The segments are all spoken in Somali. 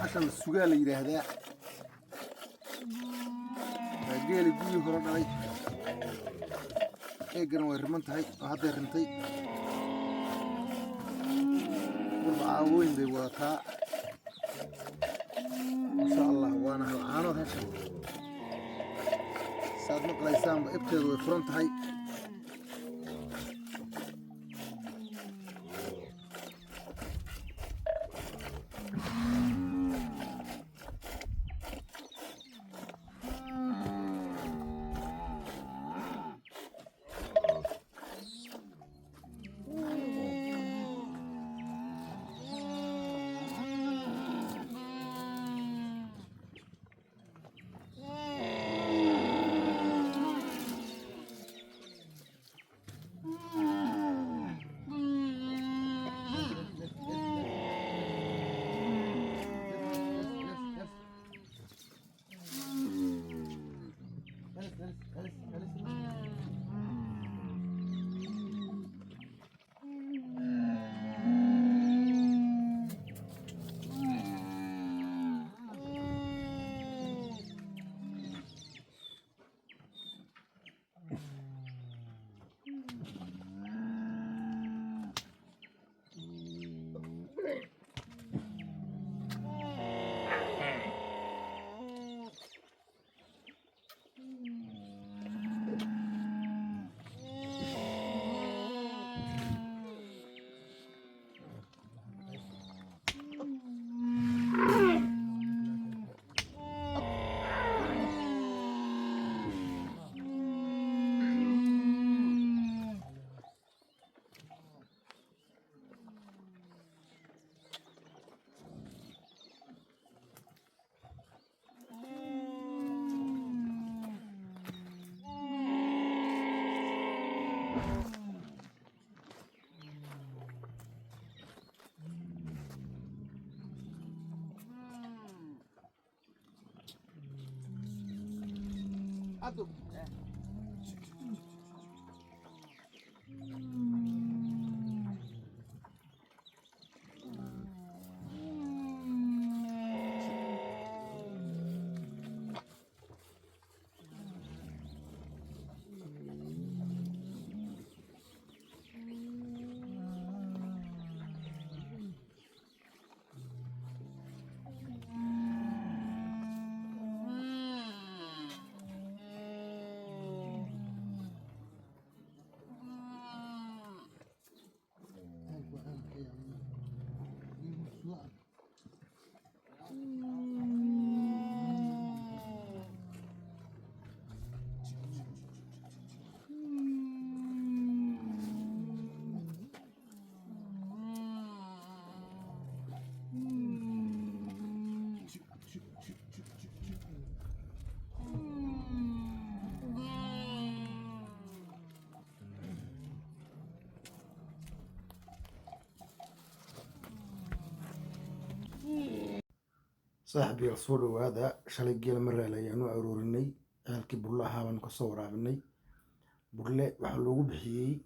عشان السجال يرهدا جيلي بيو هران علي ايقنا ويرمنت هاي وهذا يرمتي والعاوين دي وطاء ما شاء الله وانا هالعانو هاشم ساد مقليسان بابتد ويفرنت هاي صاحبي الصور هذا شالي جيل مرة ليانو عرورني هالكي بولا هاون كصور عبني بولا وحلو بحيي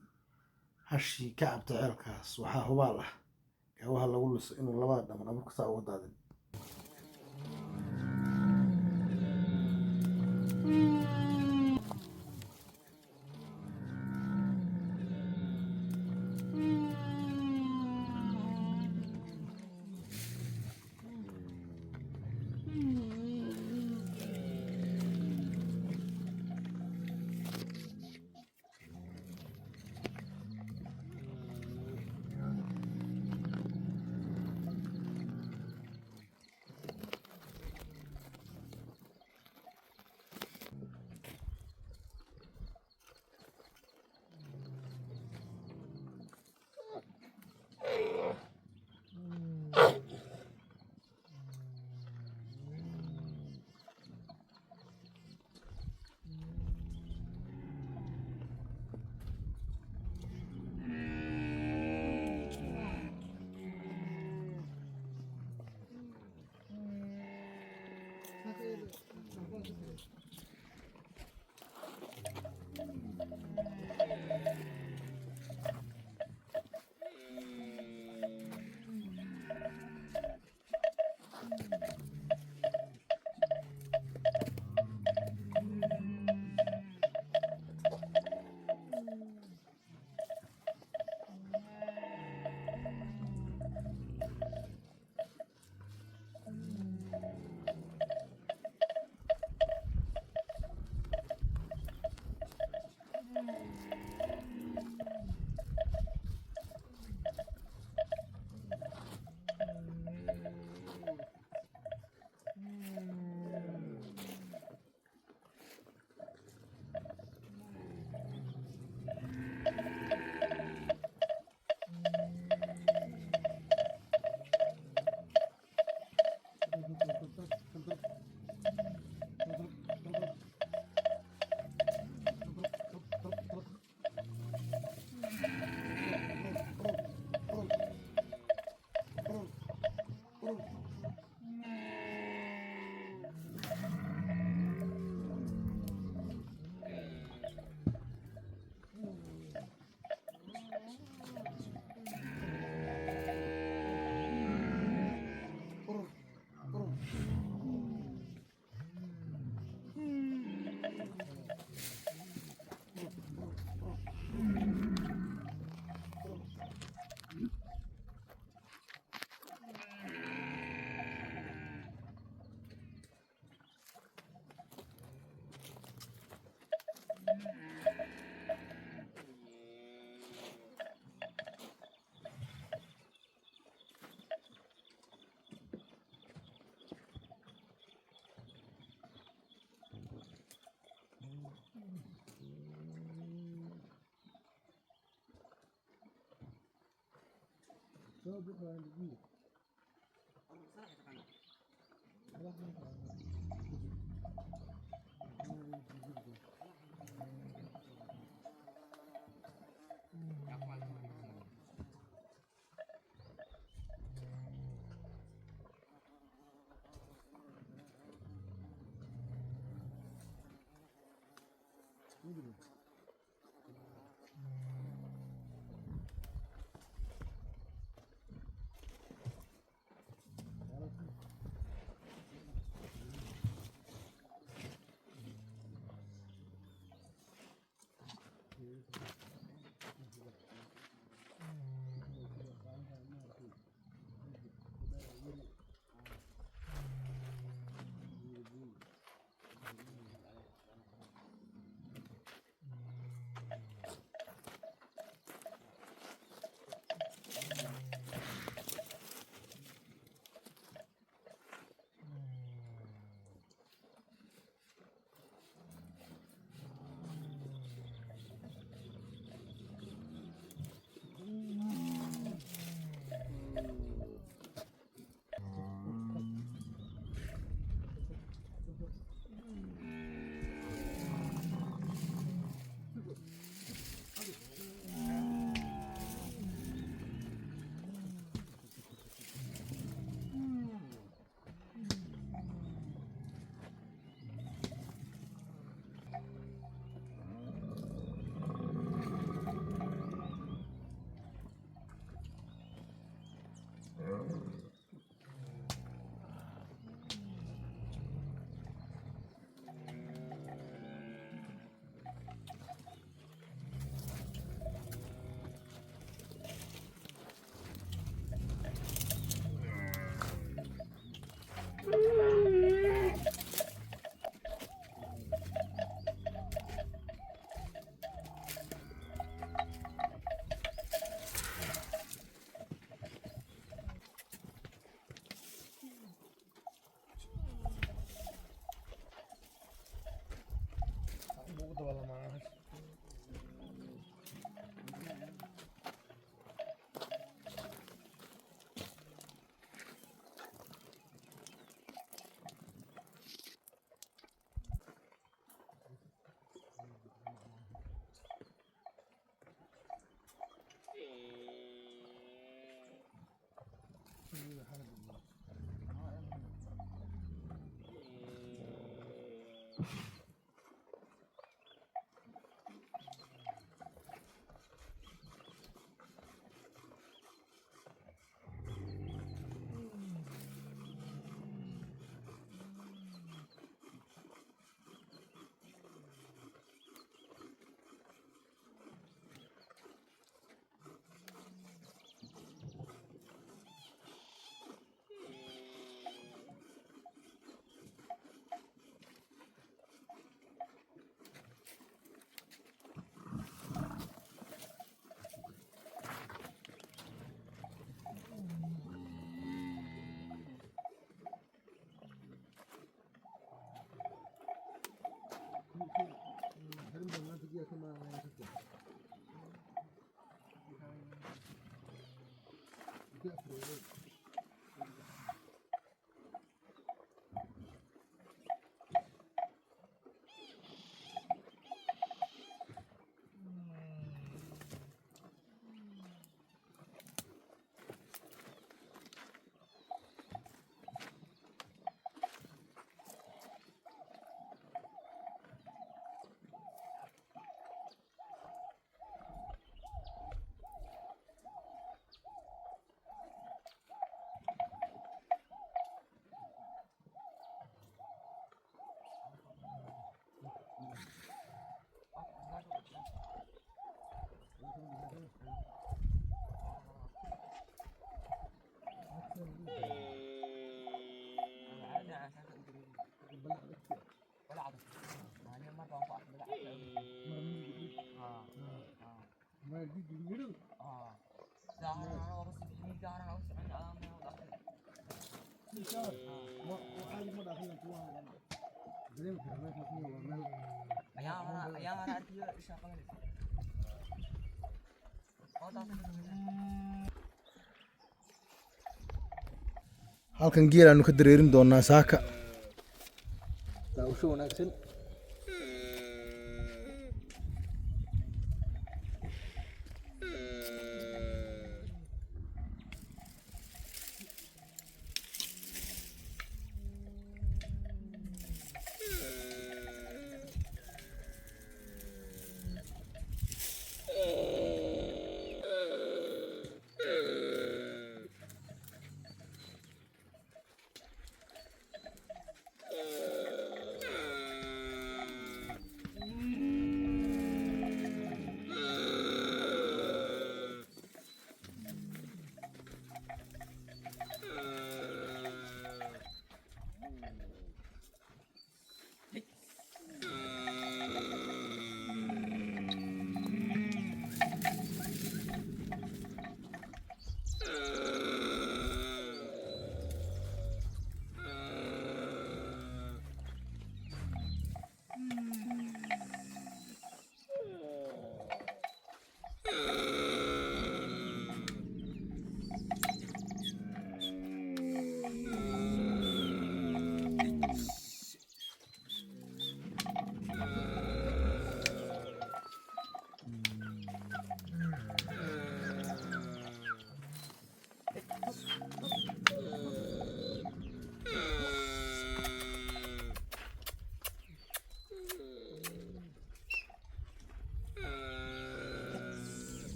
هالشي كعب تعالكاس وحا هواله كهوها لقول إنه لبعض من أمرك ساعود هذا halkan geel aanu ka dareerin doonaa saaka daawasho wanaagsan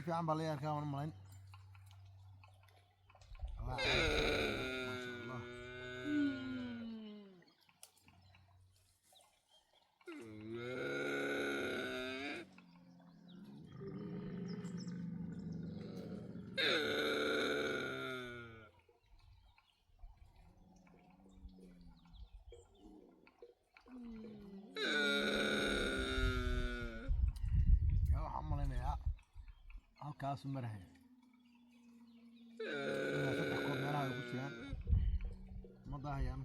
في عم بالله كان من مالين الله ما شاء الله يا حملنا يا halkaas marahay saddex koob meelaha ay ku jiraan ma daahayaan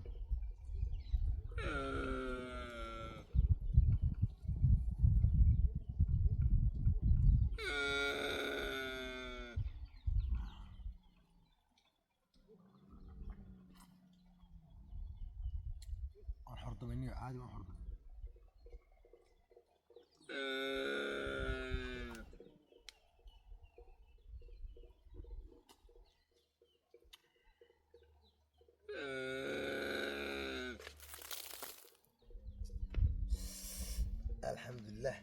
الحرطة مني عادي ما حرطة الحمد لله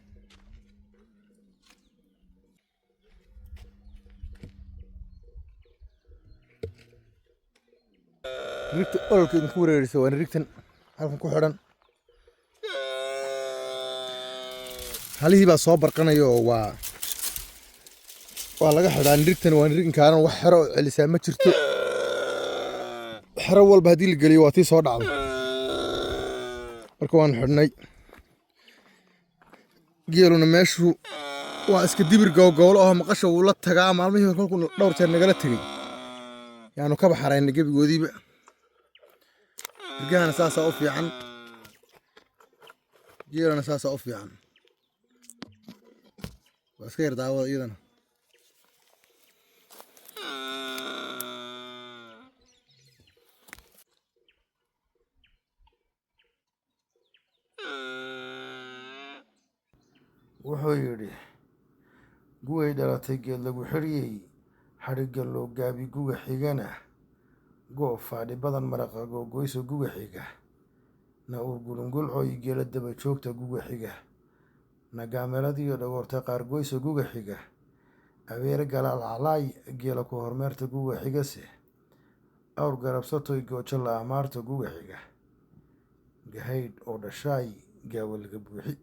ريكت أولك إن كورة رسوا أنا ريكتن هالكم كحران هذه بقى صابر قنا يو والله حران ريكتن وأنا ريكن كانوا وحروا اللي سامع شرتو حروا البهديل القليواتي صار عم مركوان حرناي geeluna meeshu waa iska dibir gowgowl oo maqasho uu la tagaa maalmihii kolku dhowr jeer nagala tagay yaanu ka baxaraynay gebigoodiiba irgahana saasa u fiican geeluna saasa u fiican waa iska yar daawada iyadana wuxuu yidhi guway dhalatay geed lagu xiriyey xadhigga loo gaabi guga xigana goob faadhi badan maraqa googoyso guga xiga na uur gulungulcooy geela daba joogta guga xiga na gaameladiyo dhagoorta qaargoyso guga xiga abeere galaalcalaay geela ku hormeerta guga xigase awr garabsatoy goojo la amaarta guga xiga gahaydh oo dhashaay gaawa laga buuxi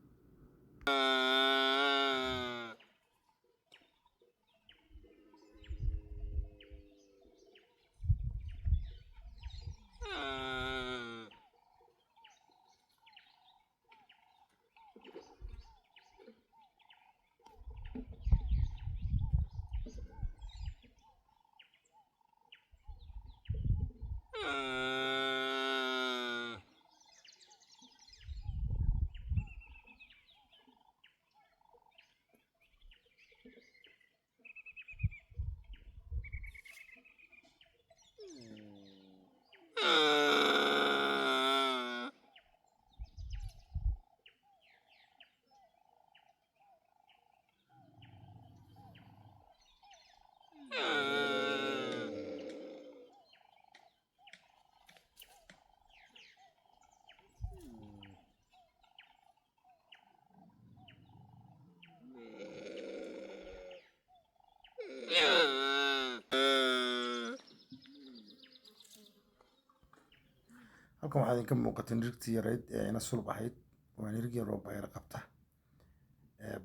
halkan waxaa idinka muuqata nirigtii yarayd ee ina sulb ahayd waa nirig yar oo bayr qabta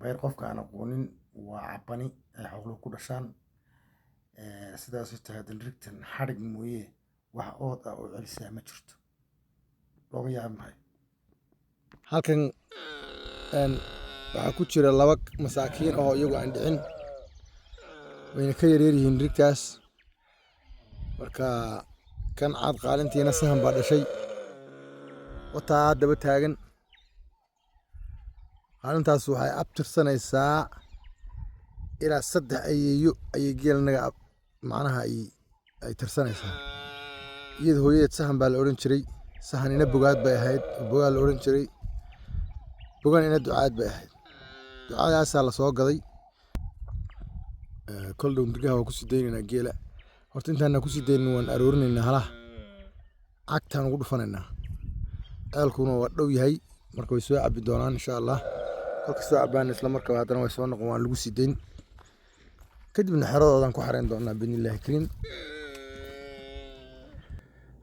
bayr qofka aan aqoonin waa cabani ay xooluhu ku dhashaan sidaasay tahay nirigtan xadhig mooye wax ood ah oo celisaa ma jirto looga yaab mahay halkan waxaa ku jira laba masaakiin oo iyagu aan dhicin wayna ka yaryar yihiin nirigtaas marka kan caad qaalintiina sahan baa dhashay wataa daba taagan qaalintaas waxay abtirsanaysaa ilaa 3 ayeeyo ayay geelnaga macnaha ay tirsanaysaa iyada hooyadeed sahan baa la oran jiray sahanina bogaad bay ahayd bogaad la oran jiray bogan ina ducaad bay ahayd ducaadaasaa la soo gaday kol dhow nirgaha waa ku sii daynaynaa geela horta intaana ku sii daynin waan aroorinaynaa halaha cagtaan ugu dhufanaynaa ceelkuna waa dhow yahay marka way soo cabi doonaan insha allah kolka soo cabaan isla markaba haddana way soo noqon waan lagu sii dayn kadibna xeradoodan ku xareyn doonaa biidnillaahi kariim.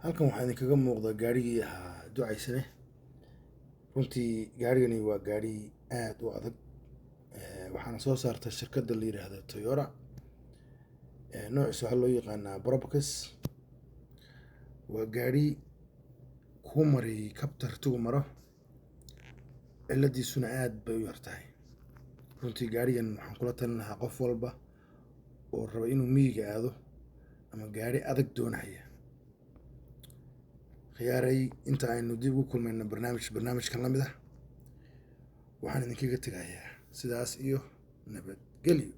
halkan waxaa idinkaga muuqda gaarigii ahaa ducaysane. runtii gaarigani waa gaari aad u adag, waxaana soo saarta shirkadda la yidhaahdo Toyota. noociisa waxaa loo yaqaanaa Probox. waa gaari kuu maray kabtartugu maro, ciladiisuna aad bay u yartahay. runtii gaarigan waxaan kula talin lahaa qof walba oo raba inuu miyiga aado ama gaari adag doonaya. khiyaaray inta aynu dib ugu kulmayno barnaamijkan la mid ah, waxaan idinkaga tegayaa sidaas iyo nabadgelyo.